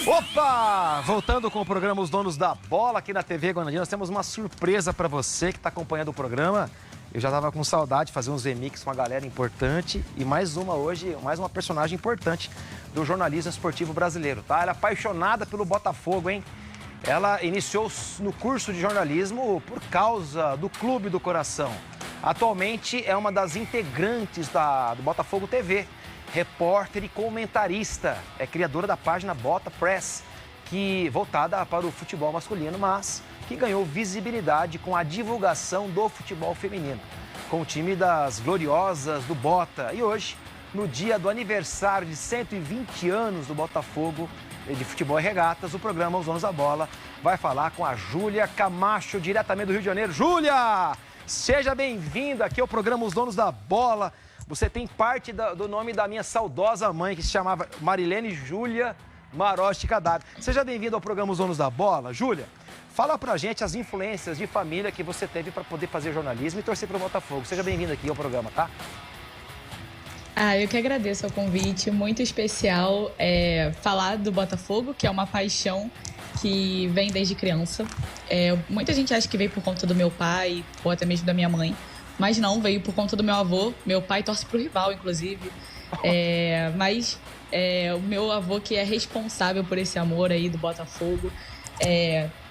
Opa! Voltando com o programa Os Donos da Bola aqui na TV Guanadi, nós temos uma surpresa para você que está acompanhando o programa. Eu já estava com saudade de fazer uns remix com uma galera importante e mais uma hoje, mais uma personagem importante do jornalismo esportivo brasileiro, tá? Ela é apaixonada pelo Botafogo, hein? Ela iniciou no curso de jornalismo por causa do Clube do Coração. Atualmente é uma das integrantes do Botafogo TV, repórter e comentarista. É criadora da página Bota Press, que voltada para o futebol masculino, mas que ganhou visibilidade com a divulgação do futebol feminino, com o time das gloriosas do Bota. E hoje, no dia do aniversário de 120 anos do Botafogo de futebol e regatas, o programa Os Donos da Bola vai falar com a Júlia Camacho, diretamente do Rio de Janeiro. Júlia, seja bem-vinda aqui ao programa Os Donos da Bola. Você tem parte do nome da minha saudosa mãe, que se chamava Marilene Júlia Marosti Cadaro. Seja bem-vindo ao programa Os Donos da Bola. Júlia, fala pra gente as influências de família que você teve para poder fazer jornalismo e torcer pro Botafogo. Seja bem-vindo aqui ao programa, tá? Eu que agradeço o convite, muito especial falar do Botafogo, que é uma paixão que vem desde criança. Muita gente acha que veio por conta do meu pai ou até mesmo da minha mãe, mas não, veio por conta do meu avô. Meu pai torce pro rival, inclusive, mas o meu avô que é responsável por esse amor aí do Botafogo,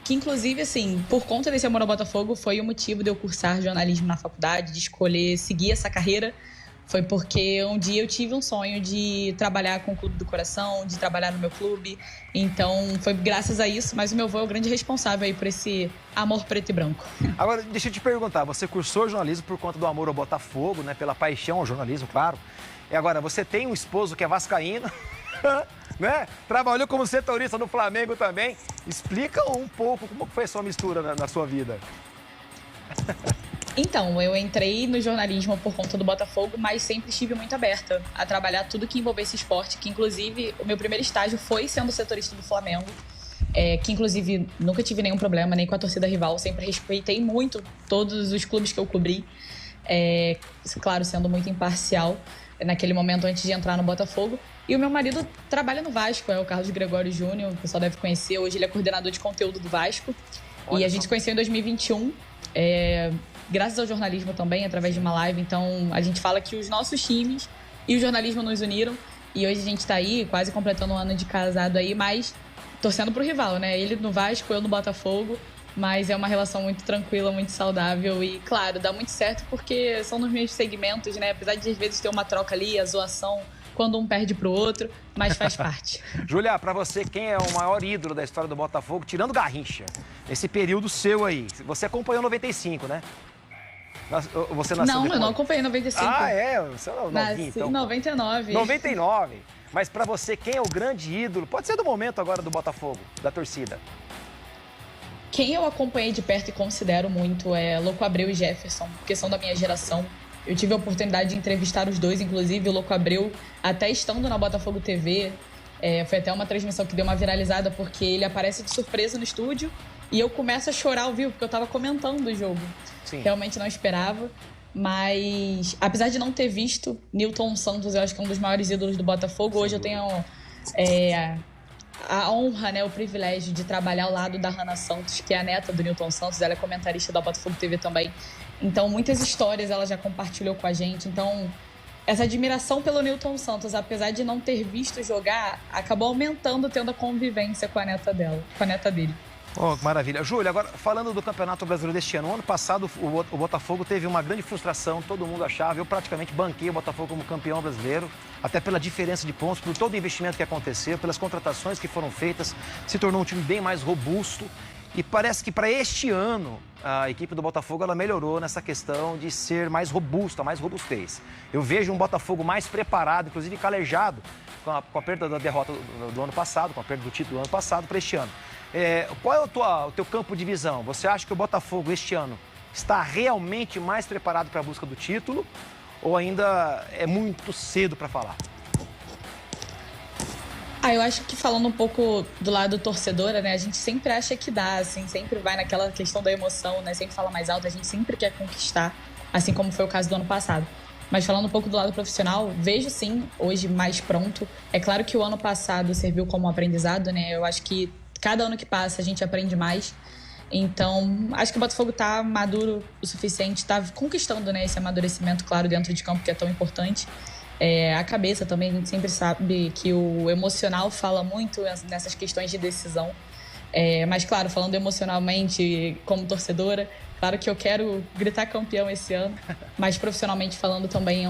que inclusive, assim, por conta desse amor ao Botafogo, foi o motivo de eu cursar jornalismo na faculdade, de escolher seguir essa carreira. Foi porque um dia eu tive um sonho de trabalhar com o Clube do Coração, de trabalhar no meu clube. Então, foi graças a isso, mas o meu avô é o grande responsável aí por esse amor preto e branco. Agora, deixa eu te perguntar, você cursou jornalismo por conta do amor ao Botafogo, né? Pela paixão ao jornalismo, claro. E agora, você tem um esposo que é vascaíno, né? Trabalhou como setorista no Flamengo também. Explica um pouco como foi a sua mistura na sua vida. Então, eu entrei no jornalismo por conta do Botafogo, mas sempre estive muito aberta a trabalhar tudo que envolvesse esporte, que inclusive o meu primeiro estágio foi sendo setorista do Flamengo, que inclusive nunca tive nenhum problema nem com a torcida rival, sempre respeitei muito todos os clubes que eu cobri, claro, sendo muito imparcial naquele momento antes de entrar no Botafogo. E o meu marido trabalha no Vasco, é o Carlos Gregório Júnior, o pessoal deve conhecer, hoje ele é coordenador de conteúdo do Vasco. Olha, e a gente se conheceu em 2021, graças ao jornalismo também, através de uma live. Então, a gente fala que os nossos times e o jornalismo nos uniram. E hoje a gente tá aí, quase completando um ano de casado aí, mas torcendo pro rival, né? Ele no Vasco, eu no Botafogo. Mas é uma relação muito tranquila, muito saudável. E, claro, dá muito certo porque são nos mesmos segmentos, né? Apesar de, às vezes, ter uma troca ali, a zoação, quando um perde pro outro, mas faz parte. Júlia, pra você, quem é o maior ídolo da história do Botafogo, tirando Garrincha? Esse período seu aí. Você acompanhou 95, né? Você nasceu Não, depois? eu não acompanhei 95. Você é novinho, Nasci então. em 99. 99. Mas pra você, quem é o grande ídolo? Pode ser do momento agora do Botafogo, da torcida. Quem eu acompanhei de perto e considero muito é Louco Abreu e Jefferson, porque são da minha geração. Eu tive a oportunidade de entrevistar os dois, inclusive o Louco Abreu, até estando na Botafogo TV. Foi até uma transmissão que deu uma viralizada, porque ele aparece de surpresa no estúdio e eu começo a chorar ao vivo, porque eu estava comentando o jogo. Sim. Realmente não esperava, mas apesar de não ter visto, Nilton Santos, eu acho que é um dos maiores ídolos do Botafogo. Hoje eu tenho a honra, né, o privilégio de trabalhar ao lado da Hannah Santos, que é a neta do Nilton Santos. Ela é comentarista da Botafogo TV também. Então, muitas histórias ela já compartilhou com a gente. Então, essa admiração pelo Nilton Santos, apesar de não ter visto jogar, acabou aumentando tendo a convivência com a neta dele. Oh, que maravilha. Júlia, agora falando do Campeonato Brasileiro deste ano, ano passado o Botafogo teve uma grande frustração, todo mundo achava, eu praticamente banquei o Botafogo como campeão brasileiro, até pela diferença de pontos, por todo o investimento que aconteceu, pelas contratações que foram feitas, se tornou um time bem mais robusto. E parece que para este ano a equipe do Botafogo ela melhorou nessa questão de ser mais robusta, mais robustez. Eu vejo um Botafogo mais preparado, inclusive calejado, com a perda da derrota do ano passado, com a perda do título do ano passado para este ano. Qual é o teu campo de visão? Você acha que o Botafogo este ano está realmente mais preparado para a busca do título ou ainda é muito cedo para falar? Eu acho que falando um pouco do lado torcedora, né, a gente sempre acha que dá, assim, sempre vai naquela questão da emoção, né, sempre fala mais alto, a gente sempre quer conquistar, assim como foi o caso do ano passado. Mas falando um pouco do lado profissional, vejo sim, hoje mais pronto. É claro que o ano passado serviu como aprendizado, né? Eu acho que cada ano que passa a gente aprende mais. Então, acho que o Botafogo está maduro o suficiente, está conquistando, né, esse amadurecimento, claro, dentro de campo, que é tão importante. A cabeça também, a gente sempre sabe que o emocional fala muito nessas questões de decisão. Mas, claro, falando emocionalmente como torcedora, claro que eu quero gritar campeão esse ano, mas profissionalmente falando também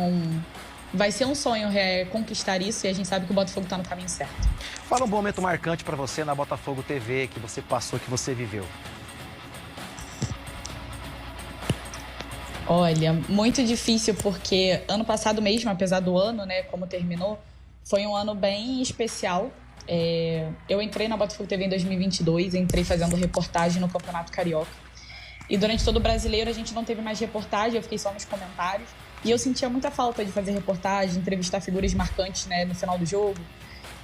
vai ser um sonho conquistar isso, e a gente sabe que o Botafogo está no caminho certo. Fala um momento marcante para você na Botafogo TV, que você passou, que você viveu. Olha, muito difícil, porque ano passado mesmo, apesar do ano, né, como terminou, foi um ano bem especial. Eu entrei na Botafogo TV em 2022, entrei fazendo reportagem no Campeonato Carioca. E durante todo o Brasileiro a gente não teve mais reportagem, eu fiquei só nos comentários. E eu sentia muita falta de fazer reportagem, entrevistar figuras marcantes, né, no final do jogo.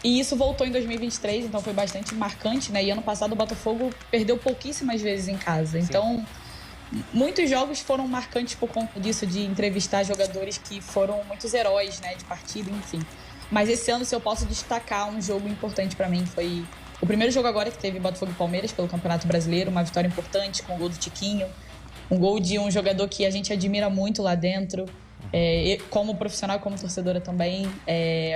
E isso voltou em 2023, então foi bastante marcante, né? E ano passado o Botafogo perdeu pouquíssimas vezes em casa. Então, muitos jogos foram marcantes por conta disso, de entrevistar jogadores que foram muitos heróis, né, de partida, enfim. Mas esse ano, se eu posso destacar um jogo importante para mim, foi o primeiro jogo agora que teve Botafogo e Palmeiras pelo Campeonato Brasileiro, uma vitória importante com o gol do Tiquinho, um gol de um jogador que a gente admira muito lá dentro, como profissional, como torcedora também.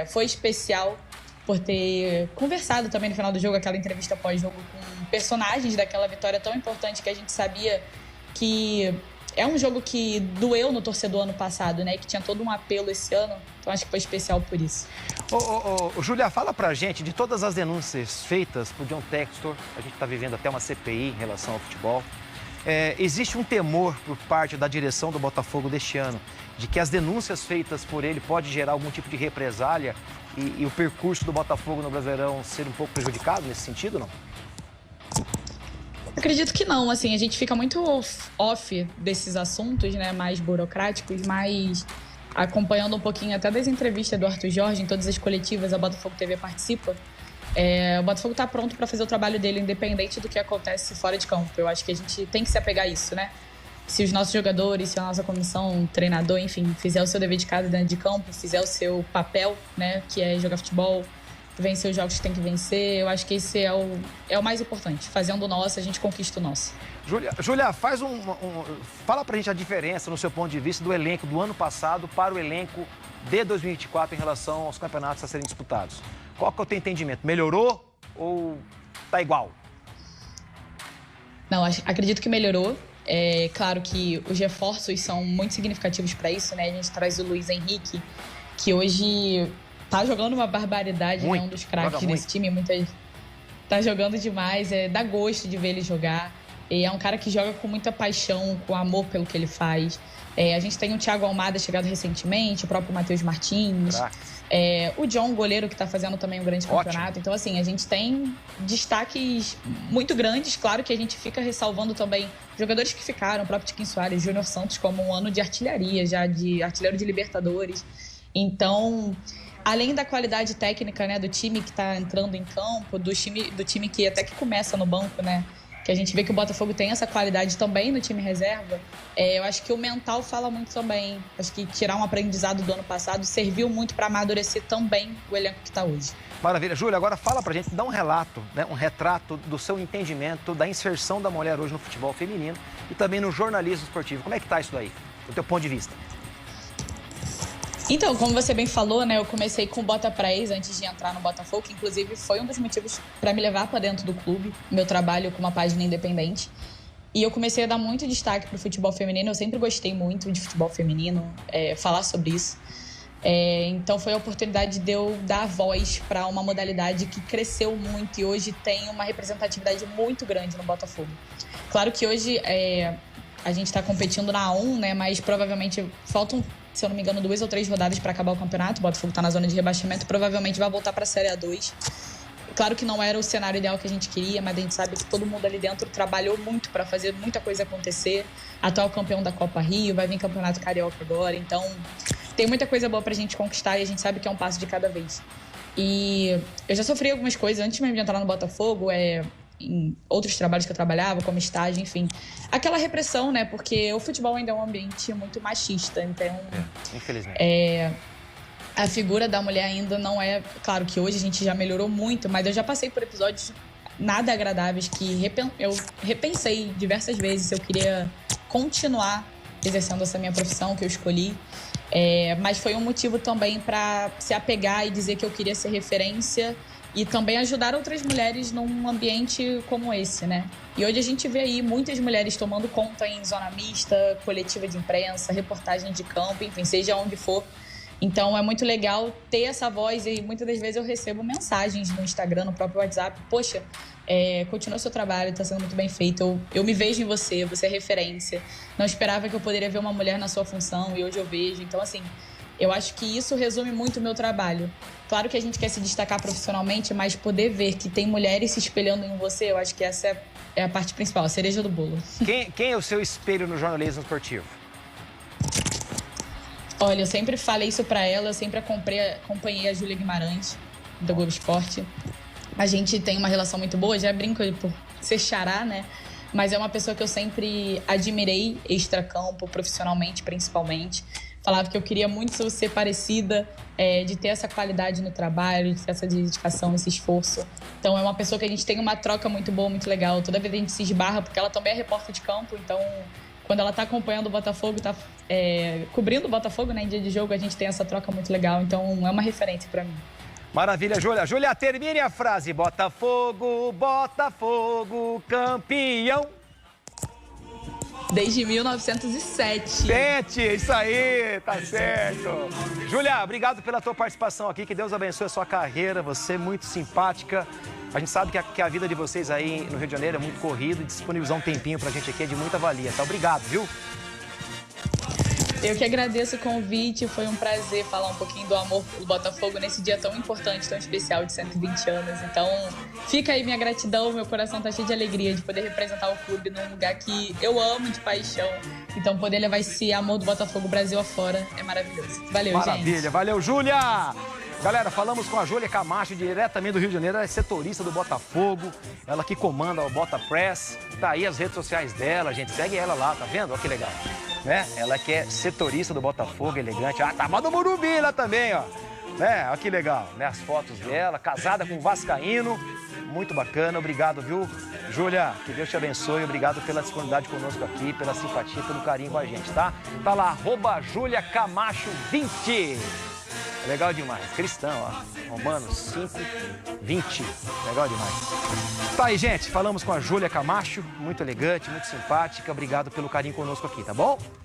Foi especial por ter conversado também no final do jogo, aquela entrevista pós-jogo com personagens daquela vitória tão importante, que a gente sabia que é um jogo que doeu no torcedor ano passado, né? Que tinha todo um apelo esse ano. Então acho que foi especial por isso. Júlia, fala pra gente de todas as denúncias feitas por John Textor. A gente está vivendo até uma CPI em relação ao futebol. Existe um temor por parte da direção do Botafogo deste ano de que as denúncias feitas por ele pode gerar algum tipo de represália e o percurso do Botafogo no Brasileirão ser um pouco prejudicado nesse sentido, não? Acredito que não, assim, a gente fica muito off desses assuntos, né, mais burocráticos, mas acompanhando um pouquinho até das entrevistas do Arthur Jorge, em todas as coletivas a Botafogo TV participa, o Botafogo está pronto para fazer o trabalho dele, independente do que acontece fora de campo. Eu acho que a gente tem que se apegar a isso, né? Se os nossos jogadores, se a nossa comissão, treinador, enfim, fizer o seu dever de casa dentro de campo, fizer o seu papel, né, que é jogar futebol, vencer os jogos que tem que vencer, eu acho que esse é o mais importante. Fazendo o nosso, a gente conquista o nosso. Júlia, fala pra gente a diferença, no seu ponto de vista, do elenco do ano passado para o elenco de 2024 em relação aos campeonatos a serem disputados. Qual que é o teu entendimento? Melhorou ou tá igual? Não, acredito que melhorou. É claro que os reforços são muito significativos para isso, né? A gente traz o Luiz Henrique, que hoje tá jogando uma barbaridade, é um dos craques desse time. Tá jogando demais, dá gosto de ver ele jogar. É um cara que joga com muita paixão, com amor pelo que ele faz. A gente tem o Thiago Almada chegado recentemente, o próprio Matheus Martins. O John, goleiro, que tá fazendo também um grande campeonato. Então, assim, a gente tem destaques muito grandes. Claro que a gente fica ressalvando também jogadores que ficaram, o próprio Tiquinho Soares, Júnior Santos, como um ano de artilharia, já de artilheiro de Libertadores. Então, além da qualidade técnica, né, do time que está entrando em campo, do time que até que começa no banco, né, que a gente vê que o Botafogo tem essa qualidade também no time reserva, eu acho que o mental fala muito também. Acho que tirar um aprendizado do ano passado serviu muito para amadurecer também o elenco que está hoje. Maravilha. Júlia, agora fala pra gente, dá um relato, né, um retrato do seu entendimento da inserção da mulher hoje no futebol feminino e também no jornalismo esportivo. Como é que tá isso daí, do teu ponto de vista? Então, como você bem falou, né, eu comecei com o Bota pra Ex antes de entrar no Botafogo, que inclusive foi um dos motivos para me levar para dentro do clube, meu trabalho com uma página independente. E eu comecei a dar muito destaque pro futebol feminino, eu sempre gostei muito de futebol feminino, falar sobre isso. Então foi a oportunidade de eu dar voz para uma modalidade que cresceu muito e hoje tem uma representatividade muito grande no Botafogo. Claro que hoje a gente está competindo na A1, né, mas provavelmente faltam, se eu não me engano, 2 ou 3 rodadas para acabar o campeonato. O Botafogo está na zona de rebaixamento, provavelmente vai voltar para a Série A2. Claro que não era o cenário ideal que a gente queria, mas a gente sabe que todo mundo ali dentro trabalhou muito para fazer muita coisa acontecer. Atual campeão da Copa Rio, vai vir Campeonato Carioca agora, então tem muita coisa boa pra gente conquistar e a gente sabe que é um passo de cada vez. E eu já sofri algumas coisas antes mesmo de entrar no Botafogo, em outros trabalhos que eu trabalhava, como estágio, enfim. Aquela repressão, né? Porque o futebol ainda é um ambiente muito machista, então... infelizmente. A figura da mulher ainda não é... Claro que hoje a gente já melhorou muito, mas eu já passei por episódios nada agradáveis que eu repensei diversas vezes se eu queria continuar exercendo essa minha profissão que eu escolhi. Mas foi um motivo também para se apegar e dizer que eu queria ser referência e também ajudar outras mulheres num ambiente como esse, né? E hoje a gente vê aí muitas mulheres tomando conta em zona mista, coletiva de imprensa, reportagem de campo, enfim, seja onde for. Então é muito legal ter essa voz e muitas das vezes eu recebo mensagens no Instagram, no próprio WhatsApp. Poxa, continua o seu trabalho, está sendo muito bem feito. Eu me vejo em você, você é referência. Não esperava que eu poderia ver uma mulher na sua função e hoje eu vejo. Então, assim, eu acho que isso resume muito o meu trabalho. Claro que a gente quer se destacar profissionalmente, mas poder ver que tem mulheres se espelhando em você, eu acho que essa é a parte principal, a cereja do bolo. Quem é o seu espelho no jornalismo esportivo? Olha, eu sempre falei isso pra ela, eu sempre acompanhei a Júlia Guimarães, do Globo Esporte. A gente tem uma relação muito boa, já brinco por ser xará, né? Mas é uma pessoa que eu sempre admirei extracampo, profissionalmente, principalmente. Falava que eu queria muito ser parecida, de ter essa qualidade no trabalho, de ter essa dedicação, esse esforço. Então é uma pessoa que a gente tem uma troca muito boa, muito legal. Toda vez a gente se esbarra, porque ela também é repórter de campo, então quando ela tá acompanhando o Botafogo, tá cobrindo o Botafogo, né, em dia de jogo, a gente tem essa troca muito legal. Então é uma referência para mim. Maravilha, Júlia. Júlia, termine a frase. Botafogo, Botafogo, campeão. Desde 1907. 7, isso aí, tá certo. Júlia, obrigado pela tua participação aqui, que Deus abençoe a sua carreira, você é muito simpática. A gente sabe que a vida de vocês aí no Rio de Janeiro é muito corrida e disponibilizar um tempinho pra gente aqui é de muita valia, tá? Obrigado, viu? Eu que agradeço o convite, foi um prazer falar um pouquinho do amor pelo Botafogo nesse dia tão importante, tão especial de 120 anos. Então, fica aí minha gratidão, meu coração tá cheio de alegria de poder representar o clube num lugar que eu amo de paixão. Então, poder levar esse amor do Botafogo Brasil afora é maravilhoso. Valeu, gente. Maravilha, valeu, Júlia! Galera, falamos com a Júlia Camacho, diretamente do Rio de Janeiro, ela é setorista do Botafogo, ela que comanda o Bota Press, tá aí as redes sociais dela, gente, segue ela lá, tá vendo? Olha que legal, né? Ela que é setorista do Botafogo, elegante, tava no Morumbi lá também, ó, né? Olha que legal, né? As fotos dela, casada com um vascaíno, muito bacana, obrigado, viu? Júlia, que Deus te abençoe, obrigado pela disponibilidade conosco aqui, pela simpatia, pelo carinho com a gente, tá? Tá lá, @JuliaCamacho20. Legal demais. Cristão, ó. Romanos 5, 20. Legal demais. Tá aí, gente. Falamos com a Júlia Camacho. Muito elegante, muito simpática. Obrigado pelo carinho conosco aqui, tá bom?